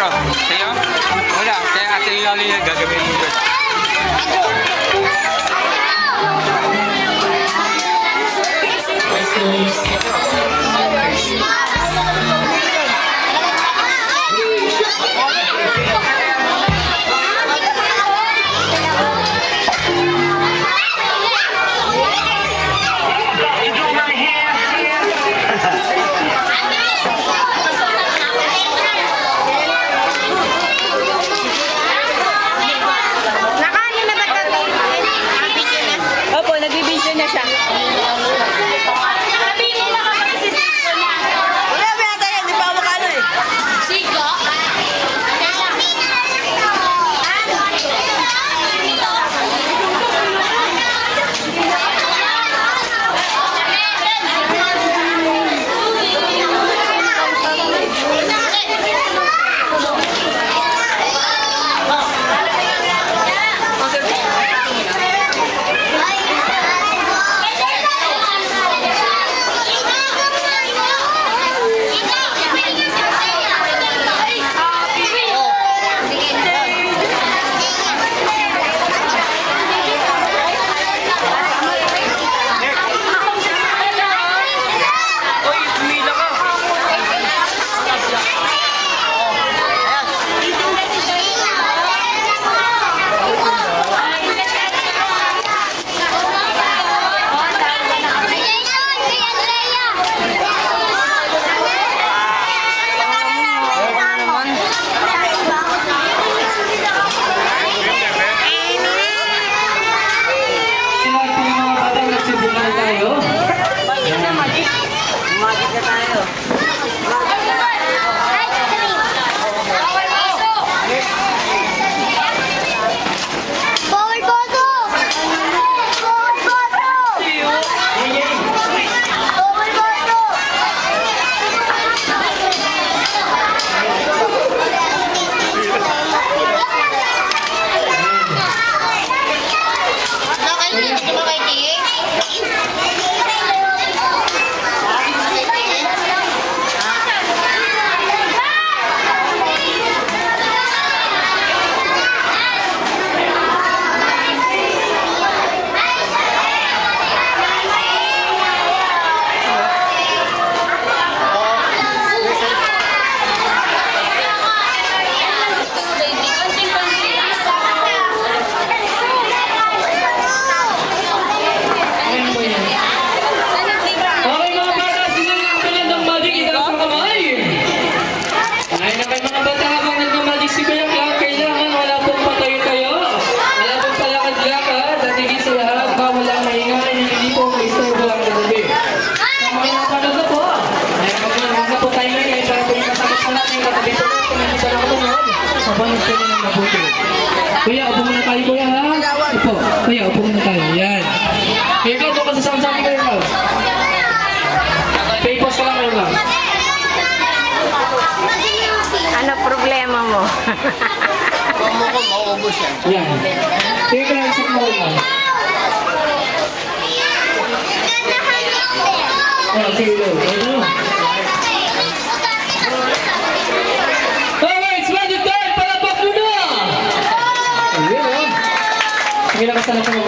Ikaw, sa'yo? Wala, kaya ate yung gagawin mo. Kuya, upo muna tayo, kuya, ha? Upo. Kuya, upo muna tayo. Yan. Kuya, ikaw, doon ka sa sabi ko yun, pay-post ka lang, kuya. Ano problema mo? Kung mo maubos yan. Yan. Sige, kaya isip mo lang. Sige, go. Sige, nakasala ko